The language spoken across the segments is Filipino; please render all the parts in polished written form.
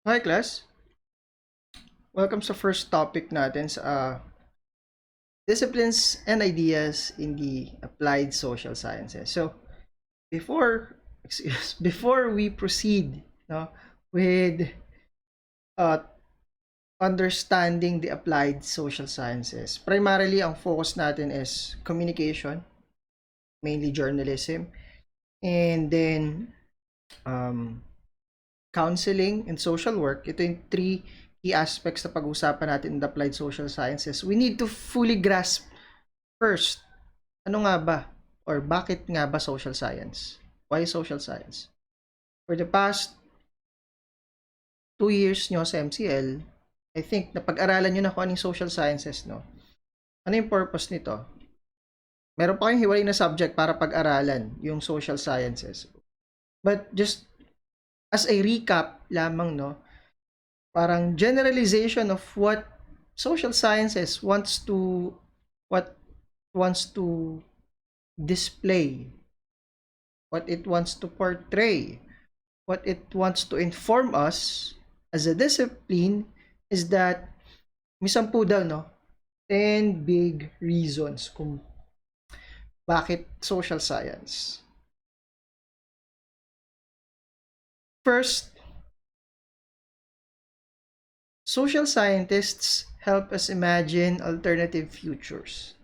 Hi class, welcome sa first topic natin sa disciplines and ideas in the applied social sciences. So, before we proceed no, with uh, understanding the applied social sciences, primarily ang focus natin is communication, mainly journalism, and then um, counseling and social work. Ito yung three key aspects na pag-usapan natin in the applied social sciences. We need to fully grasp first, ano nga ba or bakit nga ba social science? Why social science? For the past 2 years nyo sa MCL, I think napag-aralan nyo na kung anong social sciences, no? Ano yung purpose nito? Meron pa kayong hiwalay na subject para pag-aralan yung social sciences. But just as a recap lamang, no? Parang generalization of what social sciences what wants to display, what it wants to portray, what it wants to inform us as a discipline is that may 10 daw, no? 10 big reasons kung bakit social science. First, social scientists help us imagine alternative futures.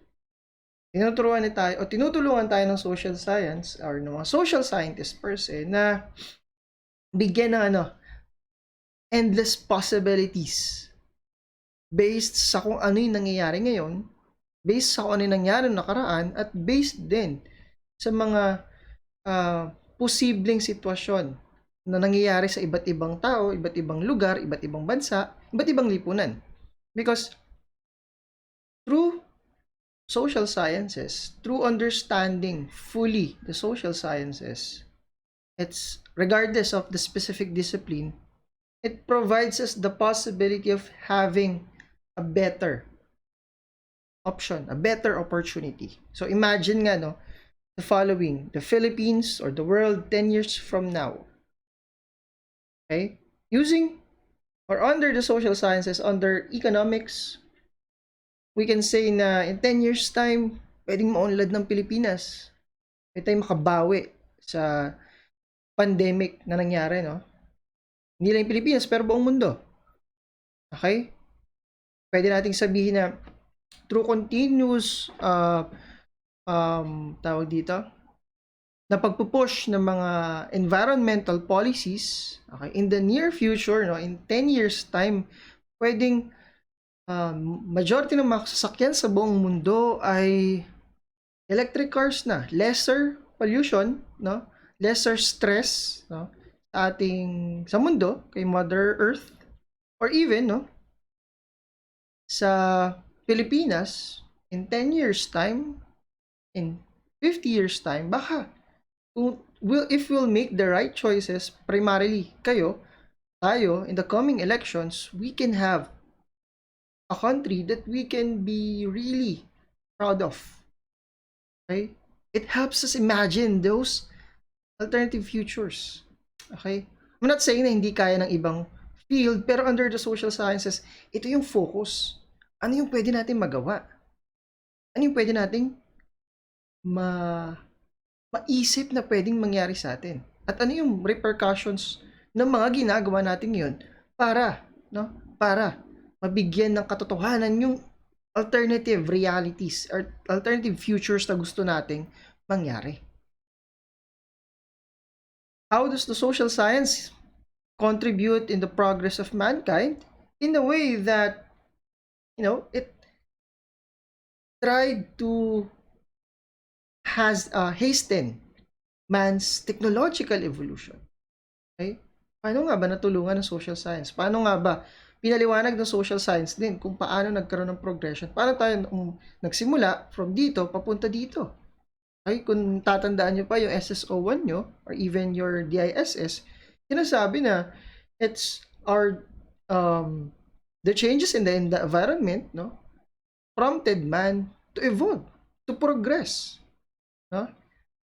Tinutulungan tayo ng social science or ng mga social scientists per se na bigyan ng endless possibilities based sa kung ano yung nangyayari ngayon, based sa kung ano yung nangyari noong nakaraan, at based din sa mga posibleng sitwasyon na nangyayari sa iba't ibang tao, iba't ibang lugar, iba't ibang bansa, iba't ibang lipunan. Because through social sciences, through understanding fully the social sciences, it's regardless of the specific discipline, it provides us the possibility of having a better option, a better opportunity. So imagine nga, no, the following: the Philippines or the world 10 years from now. Okay? Using or under the social sciences, under economics, we can say na in 10 years time, pwedeng maunlad ng Pilipinas. Pwede tayong makabawi sa pandemic na nangyari, no? Hindi lang yung Pilipinas, pero buong mundo. Okay? Pwede nating sabihin na through continuous tawag dito, na pagpupush ng mga environmental policies, okay, in the near future, no, in 10 years time, pwedeng majority ng mga sasakyan sa buong mundo ay electric cars na, lesser pollution, no, lesser stress, no, sa mundo, kay Mother Earth, or even, no, sa Pilipinas, in 10 years time, in 50 years time, baka if we'll make the right choices, primarily tayo, in the coming elections, we can have a country that we can be really proud of. Okay? It helps us imagine those alternative futures. Okay? I'm not saying na hindi kaya ng ibang field, pero under the social sciences, ito yung focus. Ano yung pwede natin magawa? Ano yung pwede nating maisip na pwedeng mangyari sa atin? At ano yung repercussions ng mga ginagawa natin ngayon para mabigyan ng katotohanan yung alternative realities or alternative futures na gusto nating mangyari. How does the social science contribute in the progress of mankind? In a way that, it tried to hasten man's technological evolution. Okay? Paano nga ba natulungan ng social science? Paano nga ba pinaliwanag ng social science din kung paano nagkaroon ng progression? Paano tayo nagsimula from dito papunta dito? Okay? Kung tatandaan nyo pa yung SSO1 nyo or even your DISS, sinasabi na it's the changes in the environment, no, prompted man to evolve, to progress, no?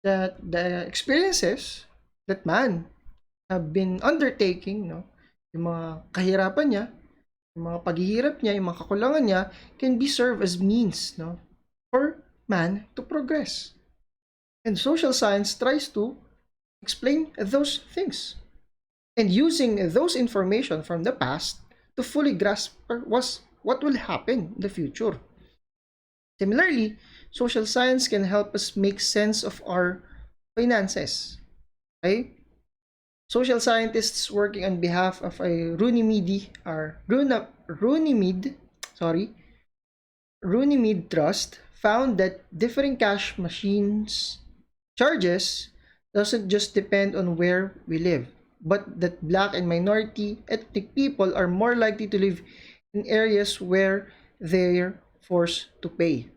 That the experiences that man have been undertaking, no, yung mga kahirapan niya, yung mga paghihirap niya, yung mga kakulangan niya, can be served as means, no, for man to progress. And social science tries to explain those things. And using those information from the past to fully grasp what will happen in the future. Similarly, social science can help us make sense of our finances. Okay? Social scientists working on behalf of a Runnymede Trust found that differing cash machines charges doesn't just depend on where we live, but that black and minority ethnic people are more likely to live in areas where they're forced to pay.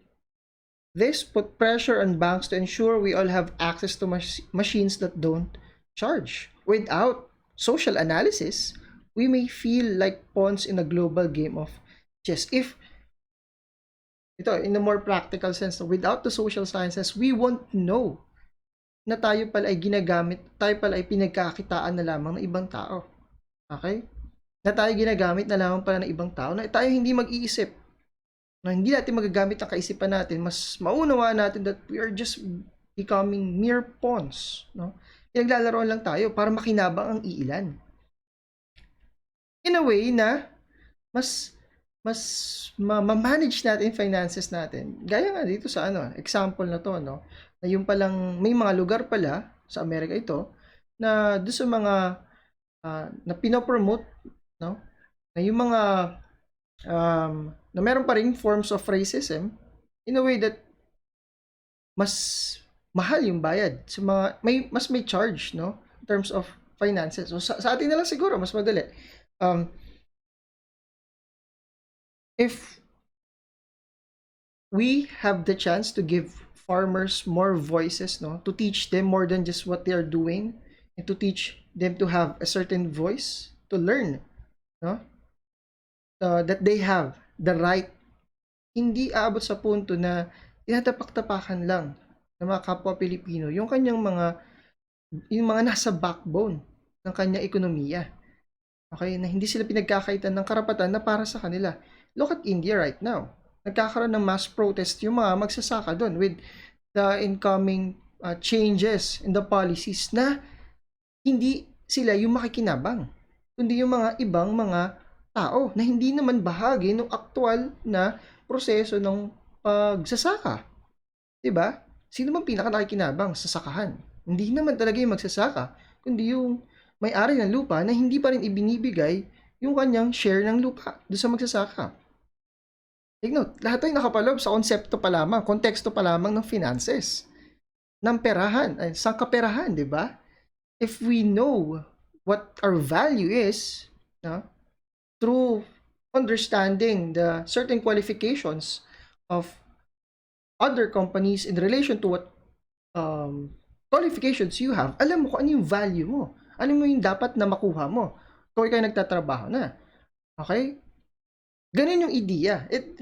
This put pressure on banks to ensure we all have access to machines that don't charge. Without social analysis, we may feel like pawns in a global game of chess. If ito, in a more practical sense, without the social sciences, we won't know na tayo pala ay pinagkakitaan na lamang ng ibang tao. Okay? Na tayo ginagamit na lamang pala ng ibang tao, na tayo hindi mag-iisip, na hindi natin magagamit ang kaisipan natin, mas maunawaan natin that we are just becoming mere pawns. No? Pinaglalaroan lang tayo para makinabang ang iilan. In a way na mas ma-manage natin yung finances natin. Gaya nga dito sa example na to, no? Na yung palang may mga lugar pala sa Amerika ito na doon sa mga na pinopromote, no? Na yung mga na meron pa ring forms of racism in a way that mas mahal yung bayad sa mga may charge, no? In terms of finances. So sa atin na lang siguro mas madali. If we have the chance to give farmers more voices, no, to teach them more than just what they are doing, and to teach them to have a certain voice, to learn, no, that they have the right, hindi aabot sa punto na tinatapak-tapakan lang ng mga kapwa Pilipino yung mga nasa backbone ng kanyang ekonomiya. Okay, na hindi sila pinagkakaitan ng karapatan na para sa kanila. Look at India right now. Nagkakaroon ng mass protest yung mga magsasaka doon with the incoming changes in the policies na hindi sila yung makikinabang, kundi yung mga ibang mga tao na hindi naman bahagi ng aktual na proseso ng pagsasaka. Diba? Sino bang pinaka nakikinabang sa sakahan? Hindi naman talaga yung magsasaka, kundi yung may-ari ng lupa na hindi pa rin ibinibigay yung kanyang share ng lupa doon sa magsasaka. Take note, lahat ay nakapaloob sa konsepto pa lamang, konteksto pa lamang ng finances, ng perahan, sa kaperahan, di ba? If we know what our value is, no, through understanding the certain qualifications of other companies in relation to what qualifications you have, alam mo kung ano yung value mo. Ano mo yung dapat na makuha mo kung ikaw nagtatrabaho na. Okay? Ganun yung idea. It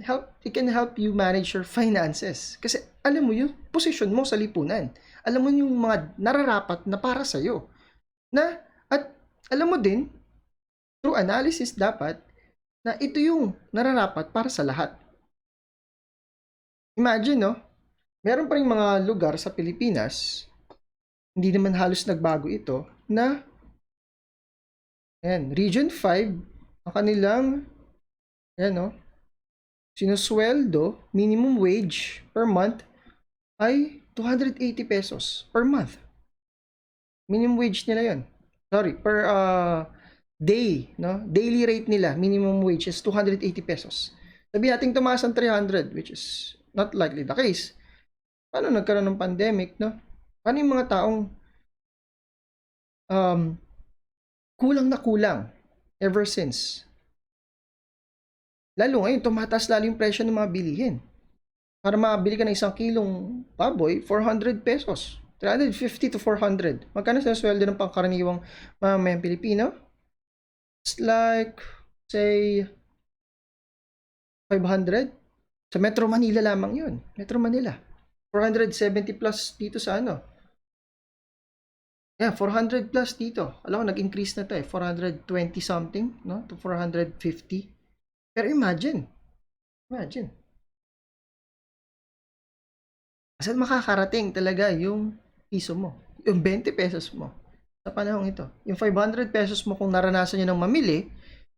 can help you manage your finances. Kasi alam mo yung position mo sa lipunan. Alam mo yung mga nararapat na para sa'yo. At alam mo din, through analysis dapat, na ito yung nararapat para sa lahat. Imagine, no? Meron pa rin mga lugar sa Pilipinas, hindi naman halos nagbago ito, na Region 5, ang kanilang sinusweldo, minimum wage per month ay 280 pesos per month. Minimum wage nila yon. Sorry, per day, no? Daily rate nila, minimum wage is 280 pesos. Sabi natin tumaas ng 300, which is not likely the case. Paano nagkaroon ng pandemic, no? Paano yung mga taong kulang na kulang ever since? Lalo ngayon, tumataas lalo yung presyo ng mga bilihin. Para makabili ka ng 1 kilong baboy, 400 pesos. 350 to 400. Magkano sa sweldo ng pangkaraniwang mamamayang Pilipino? It's like, say, 500. Sa Metro Manila lamang yun. Metro Manila. 470 plus dito sa Yeah, 400 plus dito. Alam ko, nag-increase na to 420 something, no? To 450. Pero imagine. Saan makakarating talaga yung piso mo? Yung 20 pesos mo sa panahong ito. Yung 500 pesos mo kung naranasan nyo ng mamili,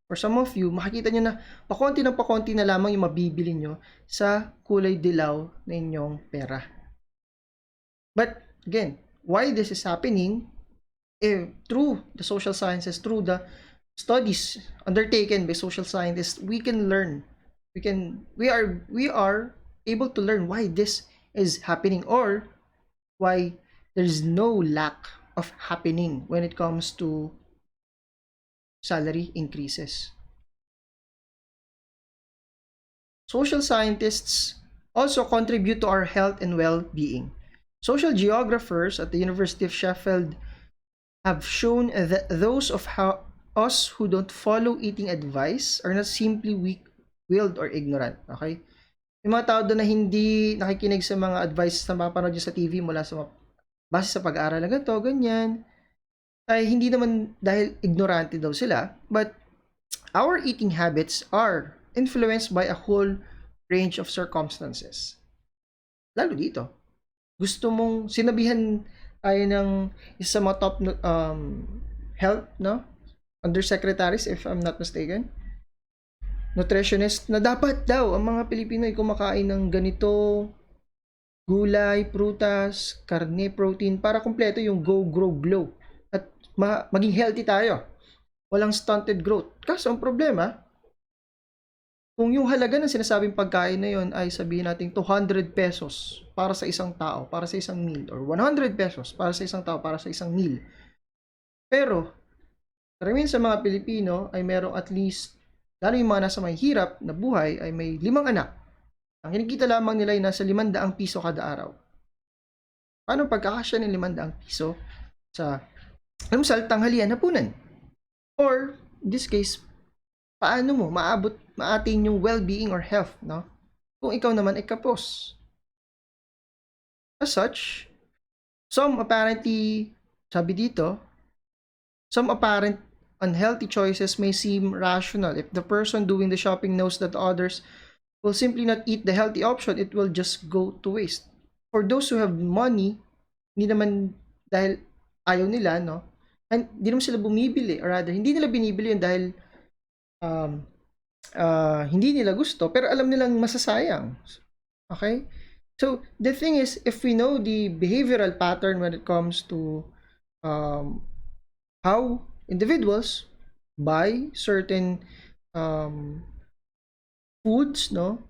for some of you, makikita nyo na pakonti na lamang yung mabibili nyo sa kulay dilaw na inyong pera. But again, why this is happening, through the social sciences, through the studies undertaken by social scientists, we can learn. We are able to learn why this is happening, or why there's no lack of happening when it comes to salary increases. Social scientists also contribute to our health and well-being. Social geographers at the University of Sheffield have shown that those of us who don't follow eating advice are not simply weak-willed or ignorant. Okay? Yung mga tao doon na hindi nakikinig sa mga advice na mapanood nyo sa TV mula sa base sa pag-aaral na ganito, ganyan, ay hindi naman dahil ignorante daw sila, but our eating habits are influenced by a whole range of circumstances. Lalo dito, gusto mong sinabihan tayo ng isa sa mga top health, no? Undersecretaries, if I'm not mistaken, nutritionist, na dapat daw ang mga Pilipino ay kumakain ng ganito, gulay, prutas, karne, protein, para kumpleto yung go, grow, glow. At maging healthy tayo. Walang stunted growth. Kaso ang problema, kung yung halaga ng sinasabing pagkain na yon ay sabihin natin 200 pesos para sa isang tao, para sa isang meal, or 100 pesos para sa isang tao, para sa isang meal. Pero, karamihan sa mga Pilipino ay merong at least, lalo yung mga nasa may hirap na buhay, ay may 5 anak. Ang kinikita lamang nila ay nasa 500 piso kada araw. Paano pagkakasya ng 500 piso sa almusal, tanghalian, hapunan? Or, in this case, paano mo maatin yung well-being or health, no? Kung ikaw naman ay kapos. As such, some apparent unhealthy choices may seem rational. If the person doing the shopping knows that others will simply not eat the healthy option, it will just go to waste. For those who have money, hindi naman dahil ayaw nila, no? Hindi naman sila bumibili, or rather, hindi nila binibili yun dahil hindi nila gusto, pero alam nilang masasayang. Okay? So, the thing is, if we know the behavioral pattern when it comes to how individuals buy certain foods, no,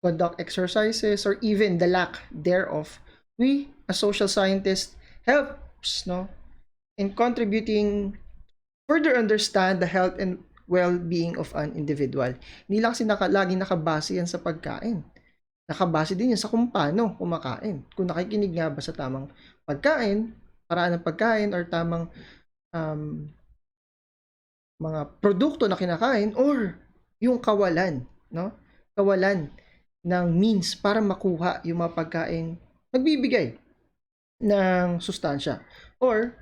conduct exercises, or even the lack thereof, we, as social scientists, helps, no, in contributing further understand the health and well-being of an individual. Hindi lang kasi laging nakabase yan sa pagkain. Nakabase din yan sa kung paano kumakain. Kung nakikinig nga ba sa tamang pagkain, paraan ng pagkain, or tamang mga produkto na kinakain, or yung kawalan, no? Kawalan ng means para makuha yung mga pagkain nagbibigay ng sustansya. Or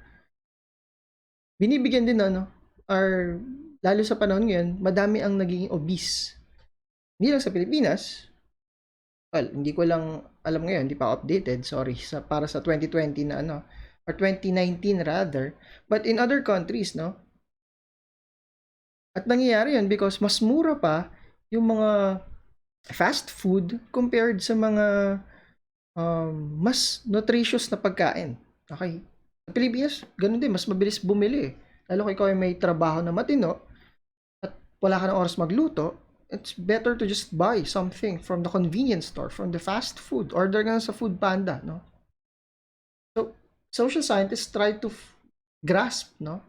binibigyan din, no? Or lalo sa panahon ngayon, madami ang nagiging obese. Hindi lang sa Pilipinas. Well, hindi ko lang alam ngayon, hindi pa updated, sorry, para sa 2020 na ano, or 2019 rather. But in other countries, no? At nangyayari yun because mas mura pa yung mga fast food compared sa mga mas nutritious na pagkain. Okay? Sa Pilipinas, ganun din, mas mabilis bumili. Lalo kung ikaw ay may trabaho na matino at wala ka ng oras magluto, it's better to just buy something from the convenience store, from the fast food, order ka sa Food Panda, no? So, social scientists try to grasp, no?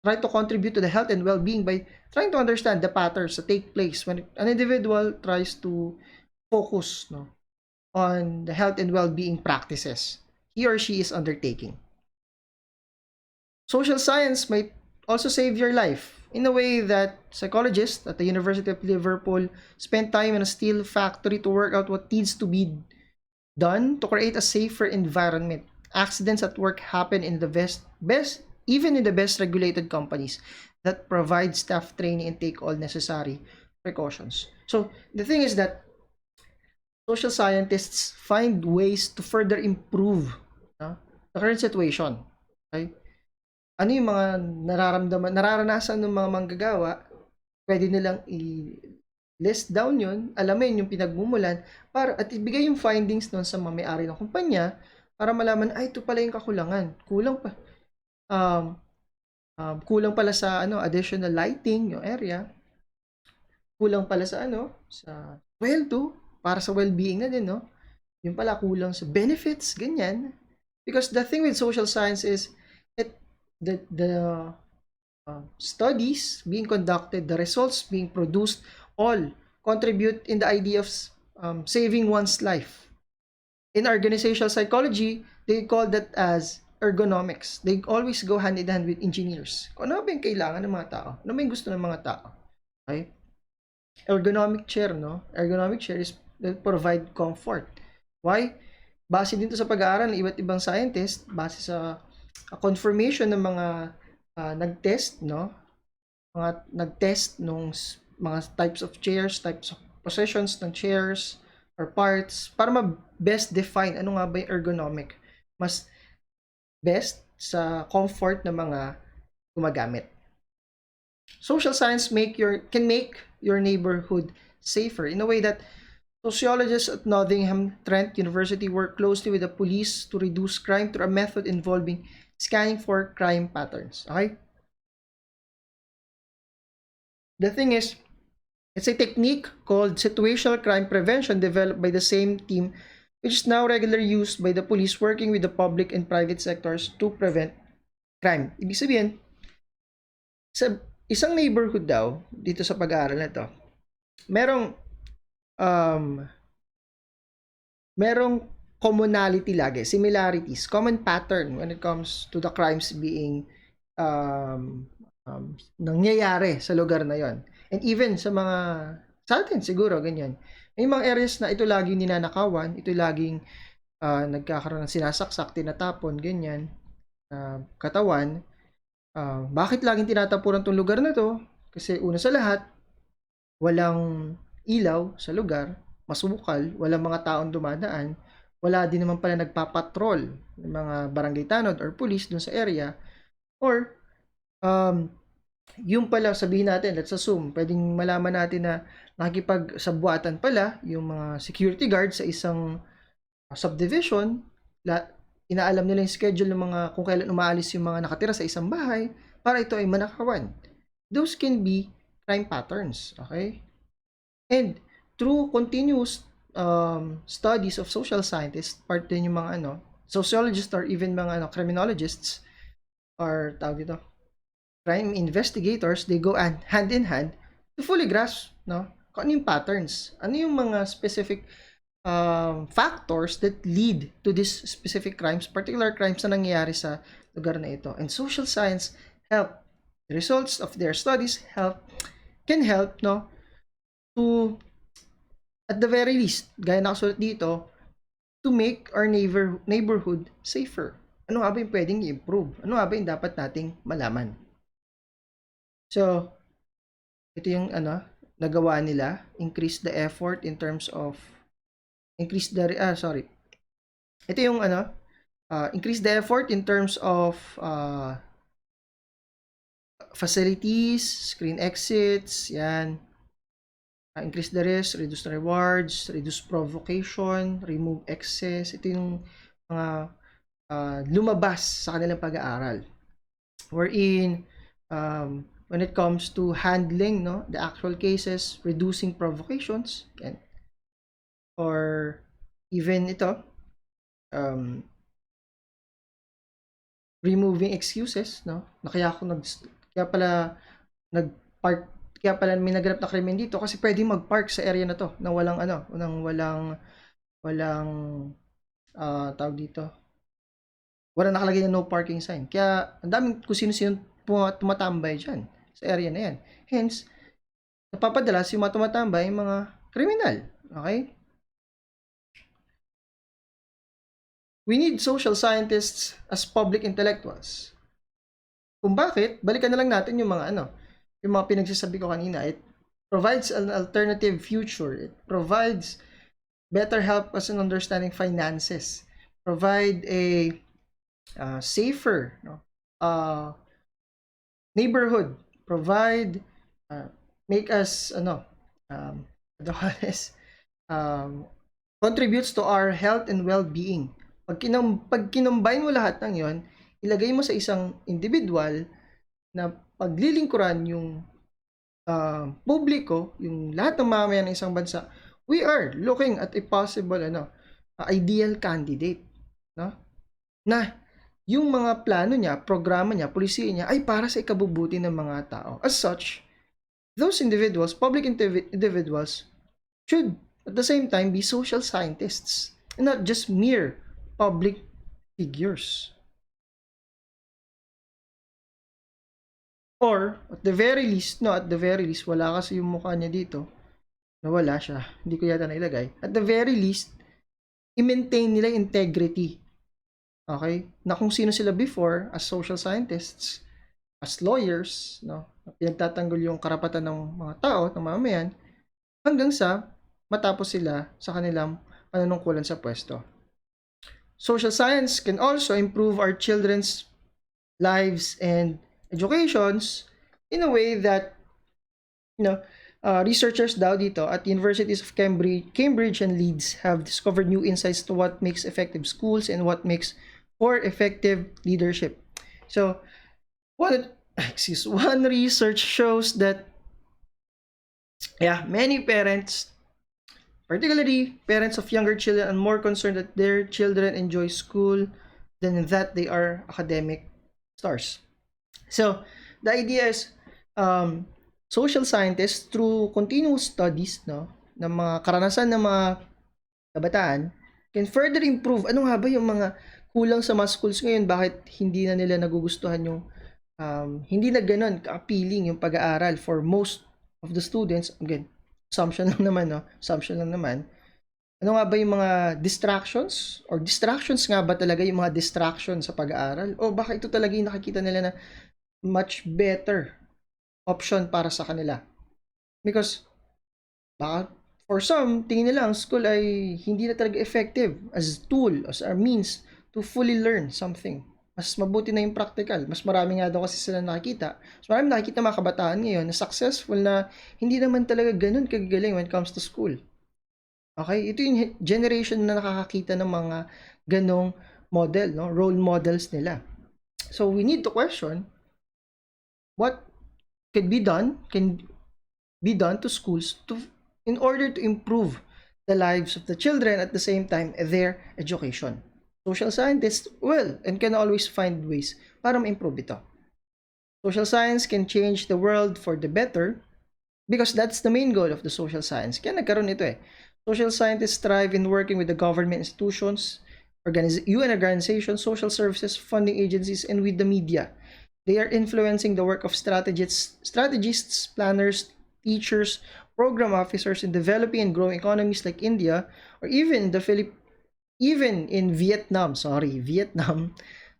Try to contribute to the health and well-being by trying to understand the patterns that take place when an individual tries to focus, no, on the health and well-being practices he or she is undertaking. Social science might also save your life in a way that psychologists at the University of Liverpool spent time in a steel factory to work out what needs to be done to create a safer environment. accidents at work happen in the even in the best regulated companies that provide staff training and take all necessary precautions. So the thing is that social scientists find ways to further improve the current situation. Okay? Ano yung mga nararanasan ng mga manggagawa, pwede nilang i-list down yun, alamin yung pinagmumulan, para at ibigay yung findings nun sa mga may-ari ng kumpanya, para malaman, ay, ito pala yung kakulangan. Um, kulang pala sa additional lighting, yung area. Kulang pala sa sa sweldo, para sa well-being na din, no? Yung pala kulang sa benefits, ganyan. Because the thing with social science is the studies being conducted, the results being produced, all contribute in the idea of saving one's life. In organizational psychology, they call that as ergonomics. They always go hand in hand with engineers. Kung ano ba yung kailangan ng mga tao? Ano ba yung gusto ng mga tao? Okay? Ergonomic chair, no? Ergonomic chair is that provide comfort. Why? Base dito sa pag-aaral ng iba't ibang scientist, base sa confirmation ng mga nag-test, no? Mga nag-test nung mga types of chairs, types of positions ng chairs or parts para ma-best define ano nga ba yung ergonomic. Mas best sa comfort ng mga gumagamit. Social science can make your neighborhood safer in a way that sociologists at Nottingham Trent University work closely with the police to reduce crime through a method involving scanning for crime patterns. Okay? The thing is, it's a technique called situational crime prevention developed by the same team, which is now regularly used by the police working with the public and private sectors to prevent crime. Ibig sabihin, sa isang neighborhood daw, dito sa pag-aaral na to, merong commonality lagi, similarities, common pattern when it comes to the crimes being nangyayari sa lugar na yon. And even sa atin siguro, ganyan. May mga areas na ito laging ninanakawan, ito laging nagkakaroon ng sinasaksak, tinatapon, ganyan, katawan. Bakit laging tinatapunan tong lugar na to? Kasi una sa lahat, walang ilaw sa lugar, masukal, walang mga taong dumadaan, wala din naman pala nagpapatrol ng mga barangay tanod or police dun sa area, or yung pala sabihin natin, let's assume, pwedeng malaman natin na nakikipagsabuatan pala yung mga security guard sa isang subdivision, inaalam nila yung schedule ng mga kung kailan umaalis yung mga nakatira sa isang bahay para ito ay manakawan. Those can be crime patterns, okay? And through continuous studies of social scientists, part din yung mga sociologists or even mga criminologists or tawag dito, crime investigators, they go hand in hand to fully grasp, no? Kung ano yung patterns, ano yung mga specific factors that lead to these specific crimes, particular crimes na nangyayari sa lugar na ito. And social science help. The results of their studies can help, no, to, at the very least, gaya nakasulat dito, to make our neighborhood safer. Ano nga ba yung pwedeng i-improve? Ano nga ba yung dapat nating malaman? So, ito yung nagawa nila, increase the effort in terms of increase the effort in terms of facilities, screen exits, yan. Increase the risk, reduce the rewards, reduce provocation, remove excess. Ito yung mga lumabas sa kanilang pag-aaral. Wherein, when it comes to handling, no, the actual cases, reducing provocations, yan. Or even ito, removing excuses, no? Kaya pala may naganap na krimen dito kasi pwedeng mag-park sa area na to na walang tawag dito. Walang nakalagay na no parking sign. Kaya ang daming kung sino-sino tumatambay diyan sa area na yan. Hence, napapadalas yung mga tumatambay yung mga kriminal. Okay? We need social scientists as public intellectuals. Kung bakit, balikan na lang natin yung mga yung mga pinagsasabi ko kanina. It provides an alternative future. It provides better help us in understanding finances. Provide a safer neighborhood. Provide, make us, um, um, contributes to our health and well-being. Pag kinombine mo lahat ng yon, ilagay mo sa isang individual na paglilingkuran yung publiko, yung lahat ng mamamayan ng isang bansa, we are looking at a possible ideal candidate, no? Na yung mga plano niya, programa niya, polisiya niya ay para sa ikabubuti ng mga tao. As such, those individuals, public individuals, should at the same time be social scientists and not just mere public figures. Or, at the very least, wala kasi yung mukha niya dito. Nawala siya. Hindi ko yata nailagay. At the very least, i-maintain nila integrity. Okay? Na kung sino sila before as social scientists, as lawyers, no? Pinagtatanggol yung karapatan ng mga tao, ng mamamayan, hanggang sa matapos sila sa kanilang panunungkulan sa pwesto. Social science can also improve our children's lives and educations in a way that researchers daw dito at universities of Cambridge and Leeds have discovered new insights to what makes effective schools and what makes for effective leadership. So, one research shows that many parents, particularly parents of younger children, are more concerned that their children enjoy school than that they are academic stars. So, the idea is social scientists through continuous studies ng mga karanasan ng mga kabataan can further improve. Ano nga ba yung mga kulang sa mga schools ngayon? Bakit hindi na nila nagugustuhan yung hindi na ganun ka-appealing yung pag-aaral for most of the students? Again, assumption lang naman. Ano nga ba yung mga distractions? Or distractions nga ba talaga yung mga distractions sa pag-aaral? O baka ito talaga yung nakikita nila na much better option para sa kanila? Because baka for some, tingin nila ang school ay hindi na talaga effective as tool, as a means to fully learn something. Mas mabuti na yung practical. Mas marami nga daw kasi sila nakikita. Mas marami nakikita mga kabataan ngayon na successful na hindi naman talaga ganun kagagaling when it comes to school. Okay? Ito yung generation na nakakakita ng mga ganong model, no? Role models nila. So, we need to question what can be done to schools in order to improve the lives of the children at the same time their education. Social scientists will and can always find ways para ma-improve ito. Social science can change the world for the better because that's the main goal of the social science. Kaya nagkaroon ito Social scientists thrive in working with the government institutions, UN organizations, social services, funding agencies, and with the media. They are influencing the work of strategists, planners, teachers, program officers in developing and growing economies like India, or even in Vietnam,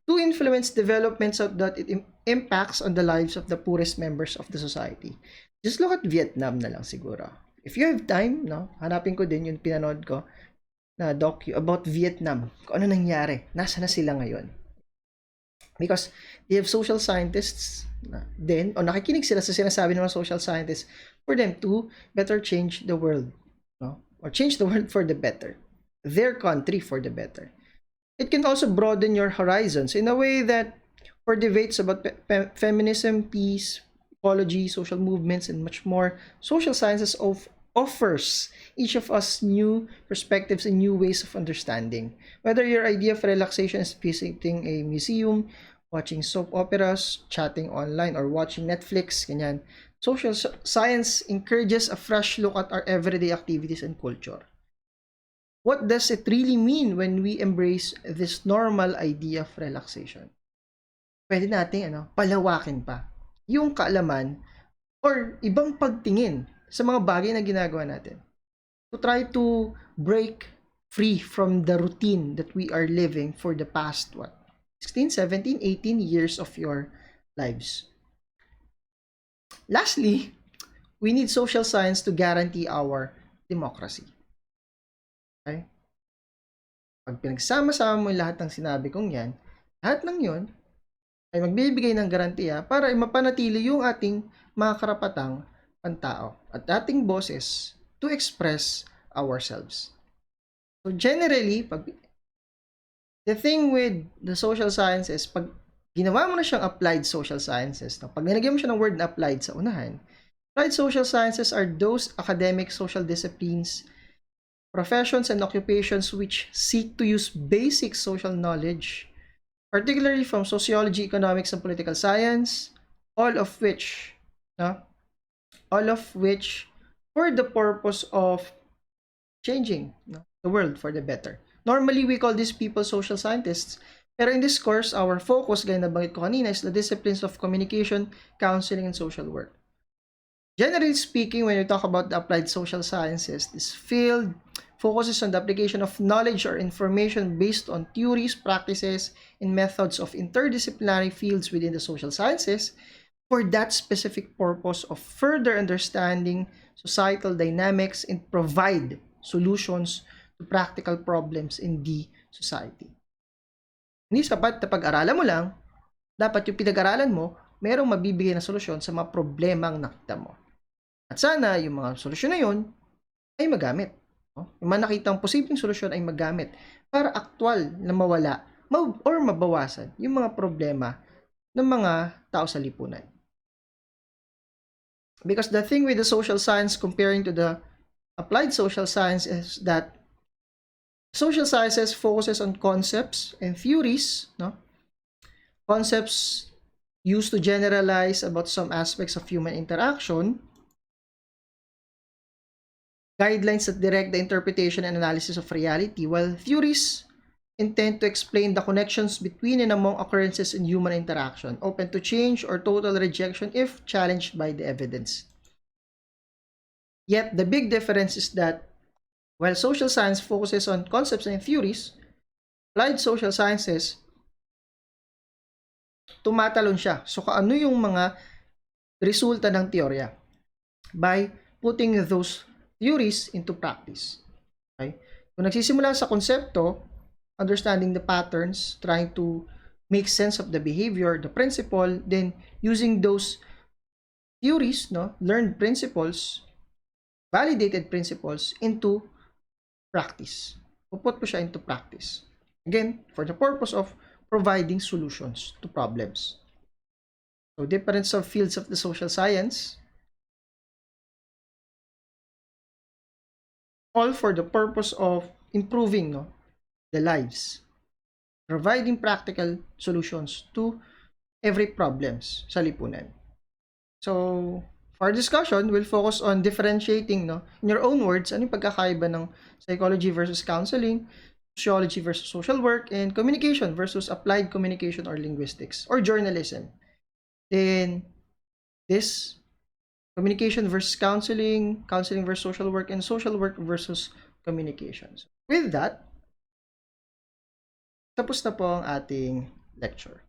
to influence developments so that it impacts on the lives of the poorest members of the society. Just look at Vietnam na lang siguro. If you have time, hanapin ko din yung pinanood ko na docu about Vietnam. Kung ano nangyari, nasa na sila ngayon. Because they have social scientists then, o nakikinig sila sa sinasabi ng mga social scientists for them to better change the world, or change the world for the better, their country for the better. It can also broaden your horizons in a way that for debates about feminism, peace, ecology, social movements, and much more, social sciences offers each of us new perspectives and new ways of understanding. Whether your idea of relaxation is visiting a museum, watching soap operas, chatting online, or watching Netflix, ganyan, social science encourages a fresh look at our everyday activities and culture. What does it really mean when we embrace this normal idea of relaxation? Pwede nating palawakin pa yung kaalaman or ibang pagtingin sa mga bagay na ginagawa natin. To try to break free from the routine that we are living for the past, 16, 17, 18 years of your lives. Lastly, we need social science to guarantee our democracy. Okay? Pag pinagsama-sama mo lahat ng sinabi kong yan, lahat ng yon ay magbibigay ng garantiya para mapanatili yung ating mga karapatang pantao at ating boses to express ourselves. So generally, the thing with the social sciences, pag ginawa mo na siyang applied social sciences, pag nilagyan mo siya ng word na applied sa unahan, applied social sciences are those academic social disciplines, professions, and occupations which seek to use basic social knowledge, particularly from sociology, economics, and political science, all of which for the purpose of changing the world for the better. Normally, we call these people social scientists, pero in this course, our focus, gaya na banggit ko kanina, is the disciplines of communication, counseling, and social work. Generally speaking, when you talk about the applied social sciences, this field focuses on the application of knowledge or information based on theories, practices, and methods of interdisciplinary fields within the social sciences for that specific purpose of further understanding societal dynamics and provide solutions to practical problems in the society. Hindi sapat na pag-aralan mo lang, dapat yung pinag-aralan mo, merong mabibigay na solusyon sa mga problemang nakita mo. At sana, yung mga solusyon na yun ay magamit. Yung mga nakitang posibleng solusyon ay magamit para aktwal na mawala or mabawasan yung mga problema ng mga tao sa lipunan. Because the thing with the social science comparing to the applied social science is that social sciences focuses on concepts and theories, concepts used to generalize about some aspects of human interaction, guidelines that direct the interpretation and analysis of reality, while theories intend to explain the connections between and among occurrences in human interaction, open to change or total rejection if challenged by the evidence. Yet, the big difference is that while social science focuses on concepts and theories, applied social sciences, tumatalon siya. So, ano yung mga resulta ng teorya? By putting those theories into practice. Okay? Kung nagsisimula sa konsepto, understanding the patterns, trying to make sense of the behavior, the principle, then using those theories, learned principles, validated principles into practice. Puput ko siya into practice. Again, for the purpose of providing solutions to problems. So, different subfields of the social science, all for the purpose of improving the lives, providing practical solutions to every problems sa lipunan. So, for our discussion, we'll focus on differentiating, in your own words, ano yung pagkakaiba ng psychology versus counseling, sociology versus social work, and communication versus applied communication or linguistics, or journalism. Then, this communication versus counseling, counseling versus social work, and social work versus communications. With that, tapos na po ang ating lecture.